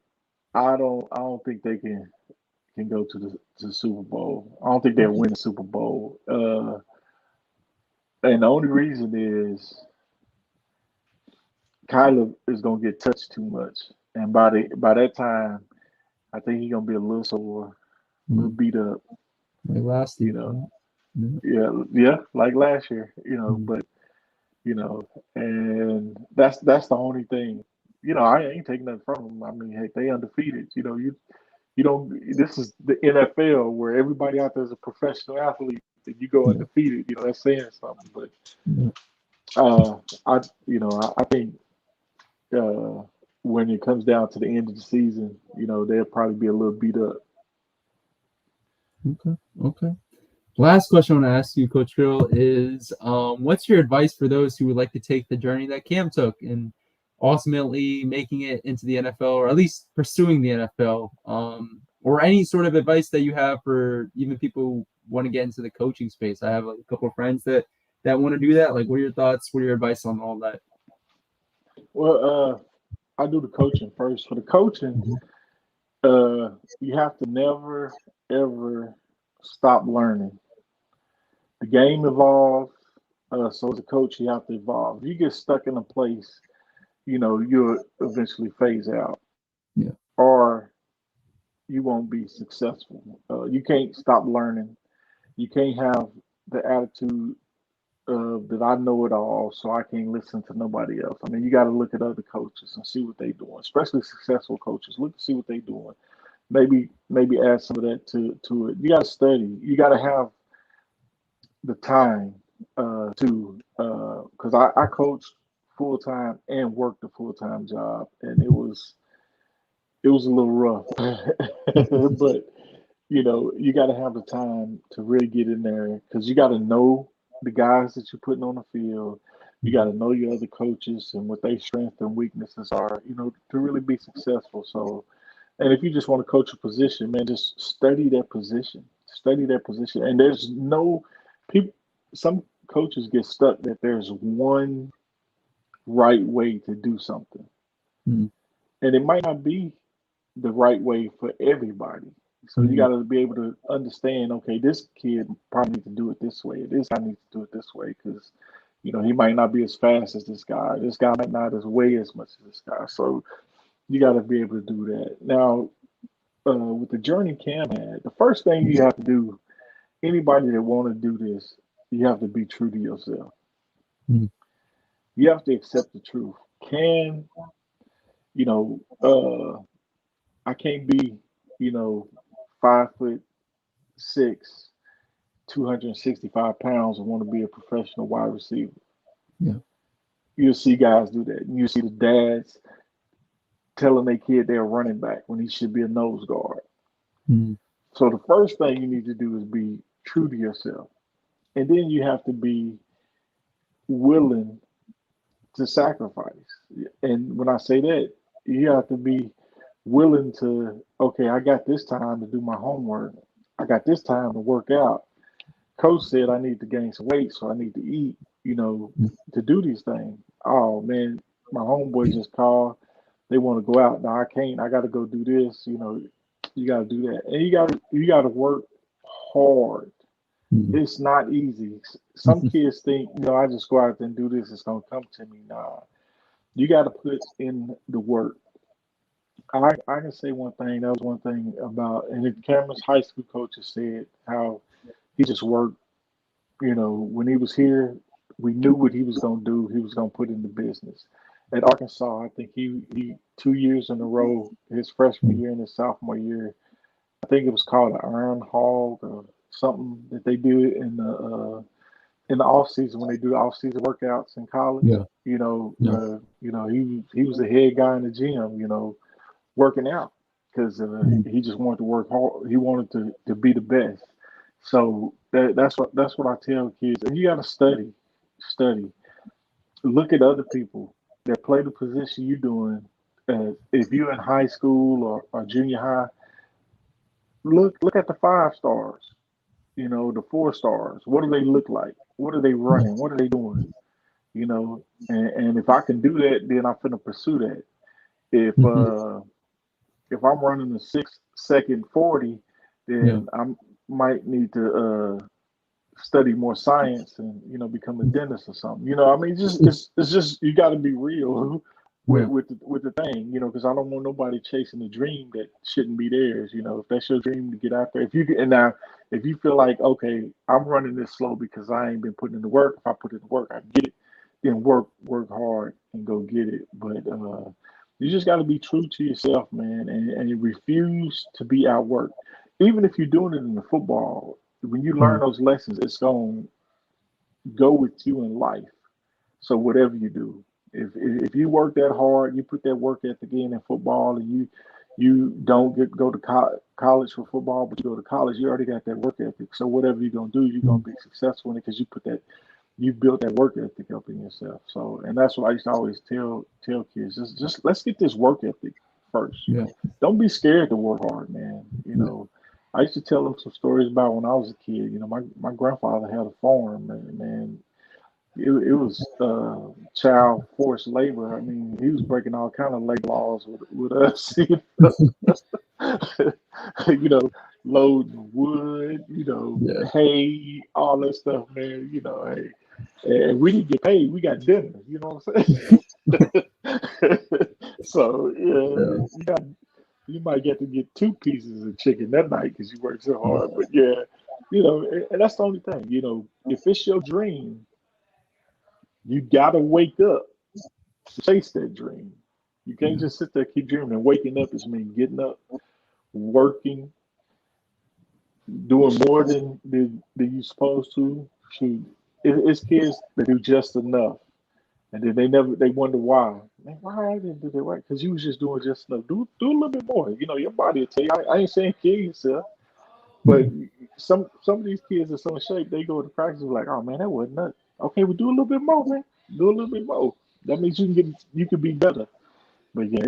I don't think they can go to the Super Bowl. I don't think they'll win the Super Bowl. And the only reason is Kyler is gonna get touched too much, and by that time, I think he's gonna be a little sore, a little Mm, beat up. like last You season, know, right? Yeah. yeah, like last year. Mm, But you know, and that's the only thing. I ain't taking nothing from them. I mean, hey, they undefeated. You don't. This is the NFL where everybody out there is a professional athlete, and you go yeah. undefeated. That's saying something. But Yeah. uh, I think uh, when it comes down to the end of the season, they'll probably be a little beat up. Okay. Okay. Last question I want to ask you, Coach Grill, is what's your advice for those who would like to take the journey that Cam took and ultimately making it into the NFL, or at least pursuing the NFL, or any sort of advice that you have for even people who want to get into the coaching space? I have a couple of friends that want to do that. Like, what are your thoughts? What are your advice on all that? Well, I do the coaching first. For the coaching, Mhm. you have to never ever stop learning. The game evolves. So as a coach, you have to evolve. If you get stuck in a place, you'll eventually phase out, Yeah. or you won't be successful. You can't stop learning. You can't have the attitude that I know it all, so I can't listen to nobody else. I mean, you got to look at other coaches and see what they're doing, especially successful coaches. Look to see what they're doing. Maybe add some of that to it. You got to study. You got to have the time to because I coached full time and worked a full time job, and it was a little rough, but you got to have the time to really get in there because you got to know the guys that you're putting on the field. You got Mhm. to know your other coaches and what their strengths and weaknesses are, to really be successful. So, and if you just want to coach a position, man, just study that position. Study that position. And there's no people, some coaches get stuck that there's one right way to do something. Mhm. And it might not be the right way for everybody. So you Mhm. got to be able to understand, okay, this kid probably needs to do it this way. This guy needs to do it this way because, he might not be as fast as this guy. This guy might not as weigh as much as this guy. So you got to be able to do that. Now, with the journey Cam had, the first thing you have to do, anybody that want to do this, you have to be true to yourself. Mhm. You have to accept the truth. Can, you know, I can't be, you know, 5'6", 265 pounds and want to be a professional wide receiver. Yeah. You'll see guys do that. You see the dads telling their kid they're running back when he should be a nose guard. Mhm. So the first thing you need to do is be true to yourself. And then you have to be willing to sacrifice. And when I say that, you have to be willing to, okay, I got this time to do my homework. I got this time to work out. Coach said I need to gain some weight, so I need to eat, to do these things. Oh man, my homeboy just called. They want to go out. Now I can't. I got to go do this. You got to do that, and you got to work hard. Mhm. It's not easy. Some kids think, I just go out there and do this. It's gonna come to me. Nah, you got to put in the work. I can say one thing. That was one thing about, and Cameron's high school coaches said how he just worked. When he was here, we knew what he was going to do. He was going to put in the business. At Arkansas, I think he 2 years in a row, his freshman Mhm. year and his sophomore year, I think it was called an Iron Hog or something that they do in the off season when they do the off season workouts in college. Yeah. Yeah. He was the head guy in the gym. Working out because Mhm. he just wanted to work hard. He wanted to be the best. So that's what I tell kids. And you got to study, look at other people that play the position you're doing, if you're in high school or junior high, look at the 5 stars. The 4 stars. What do they look like? What are they running? What are they doing? And if I can do that, then I'm finna pursue that. If Mhm. uh if I'm running a 6 second 40, Yeah. then I might need to study more science and become a dentist or something. I mean, just it's just you got to be real with Yeah. with the thing, because I don't want nobody chasing a dream that shouldn't be theirs. If that's your dream to get out there, and now if you feel like okay, I'm running this slow because I ain't been putting in the work. If I put in the work, I can get it. Then work hard and go get it. But you just got to be true to yourself, man, and you refuse to be outworked. Even if you're doing it in the football, when you learn Mhm. those lessons, it's going to go with you in life. So whatever you do, if you work that hard, you put that work ethic in football, and you don't go to college for football, but you go to college, you already got that work ethic. So whatever you're gonna do, you're gonna Mhm. be successful in it because you built that work ethic up in yourself. So, and that's what I used to always tell kids: just let's get this work ethic first. Yeah. Don't be scared to work hard, man. I used to tell them some stories about when I was a kid. My grandfather had a farm, and man, it was child forced labor. I mean, he was breaking all kind of labor laws with us. you know, loading wood, Yeah. hay, all that stuff, man. Hey, and we didn't get paid. We got dinner. You know what I'm saying? So Yeah. yeah, you might get to get 2 pieces of chicken that night because you worked so hard. But yeah, and that's the only thing. If it's your dream, you gotta wake up to chase that dream. You can't just sit there keep dreaming. And waking up is mean getting up, working, doing more than you're supposed to. Shoot, it's kids that do just enough, and then they wonder why. Man, why I didn't do that right? Because you was just doing just enough. Do a little bit more. Your body will tell you. I ain't saying kill yourself, but some of these kids are so in shape. They go to practice like, oh man, that wasn't nothing. Okay, well do a little bit more, man. Do a little bit more. That means you can be better. But yeah,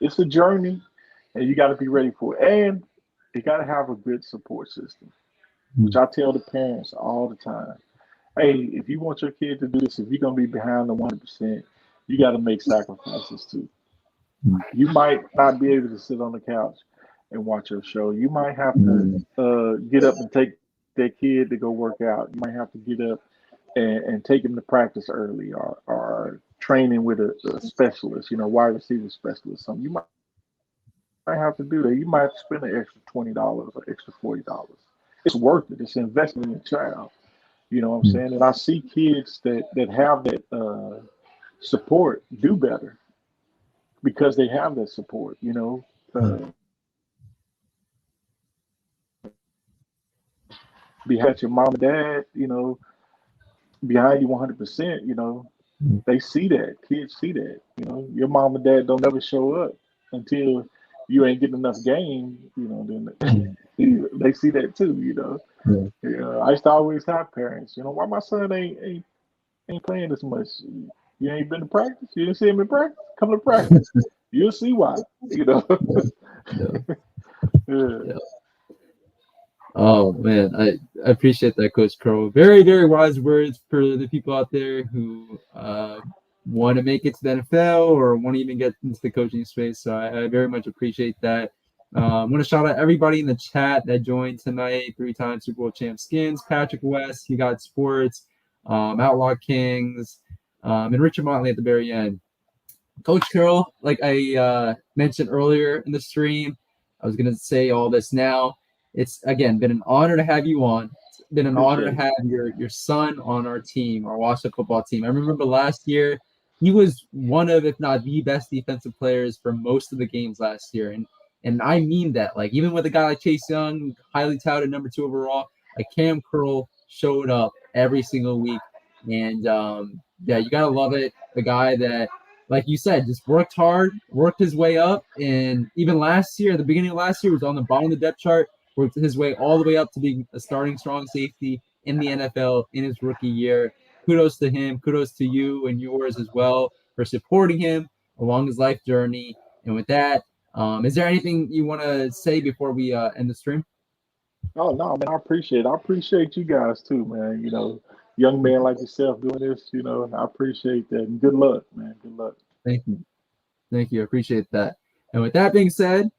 it's a journey, and you got to be ready for it, and you got to have a good support system, which Mhm. I tell the parents all the time. Hey, if you want your kid to do this, if you're gonna be behind the 100%, you got to make sacrifices too. You might not be able to sit on the couch and watch your show. You might have to Mhm. get up and take that kid to go work out. You might have to get up and take him to practice early, or training with a specialist, wide receiver specialist. Something you might have to do that. You might have to spend an extra $20 or extra $40. It's worth it. It's an investment in your child. You know what I'm saying? And I see kids that have that support do better because they have that support. Behind your mom and dad, behind you 100%. They see that. Kids see that. Your mom and dad don't never show up until you ain't getting enough game. Then Mhm. they see that too. Yeah. I used to always have parents. Why my son ain't playing as much. You ain't been to practice. You didn't see him in practice. Come to practice. You'll see why. Yeah. Yeah. Yeah. Yeah. Oh man, I appreciate that, Coach Crow. Very, very wise words for the people out there who want to make it to the NFL or want to even get into the coaching space. So I very much appreciate that. I want to shout out everybody in the chat that joined tonight. 3-time Super Bowl champ Skins, Patrick West, You Got Sports, Outlaw Kings, and Richard Motley at the very end. Coach Carroll, like I mentioned earlier in the stream, I was going to say all this now. It's, again, been an honor to have you on. It's been an honor to Appreciate it. have your son on our team, our Washington football team. I remember last year, he was one of, if not the best defensive players for most of the games last year. And I mean that. Like, even with a guy like Chase Young, highly touted #2 overall, like Cam Curl showed up every single week. And yeah, you got to love it. The guy that, like you said, just worked hard, worked his way up, and even last year, at the beginning of last year, was on the bottom of the depth chart, worked his way all the way up to being a starting strong safety in the NFL in his rookie year. Kudos to him. Kudos to you and yours as well for supporting him, along his life journey. And with that, is there anything you want to say before we end the stream? Oh no, man, I appreciate it. I appreciate you guys too, man. Young man like yourself doing this, I appreciate that. And good luck, man. Good luck. Thank you. Thank you. I appreciate that. And with that being said,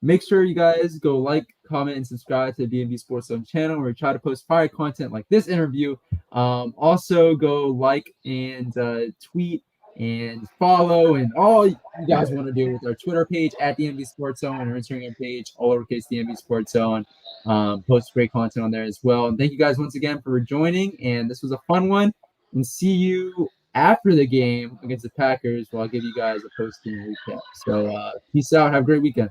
make sure you guys go like, comment, and subscribe to the DMV Sports Zone channel where we try to post fire content like this interview. Also, go like and tweet and follow and all you guys want to do with our Twitter page at DMV Sports Zone and our Instagram page, all lowercase DMV Sports Zone. Post great content on there as well. And thank you guys once again for joining. And this was a fun one. And see you after the game against the Packers, where I'll give you guys a post-game recap. So peace out. Have a great weekend.